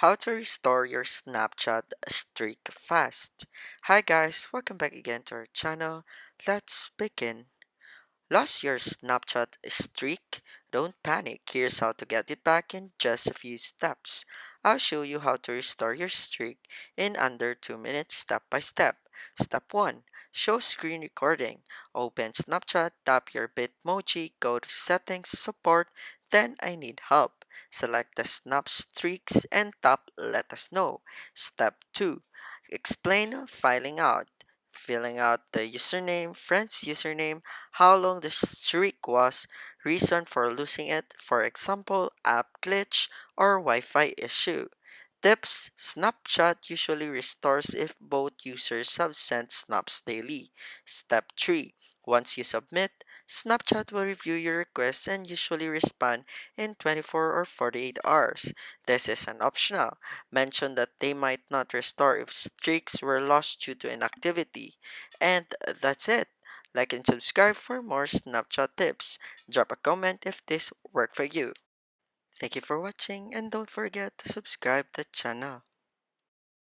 How to restore your Snapchat streak fast. Hi guys, welcome back again to our channel. Let's begin. Lost your Snapchat streak? Don't panic. Here's how to get it back in just a few steps. I'll show you how to restore your streak in under 2 minutes step by step. Step 1. Show screen recording. Open Snapchat, tap your Bitmoji, go to Settings, Support, then I need help. Select the Snap streaks and tap Let us know. Step 2. Explain filing out. Filling out the username, friend's username, how long the streak was, reason for losing it, for example, app glitch or Wi Fi issue. Tips: Snapchat usually restores if both users have sent snaps daily. Step 3. Once you submit, Snapchat will review your request and usually respond in 24 or 48 hours. This is an optional. Mention that they might not restore if streaks were lost due to inactivity. And that's it. Like and subscribe for more Snapchat tips. Drop a comment if this worked for you. Thank you for watching and don't forget to subscribe the channel.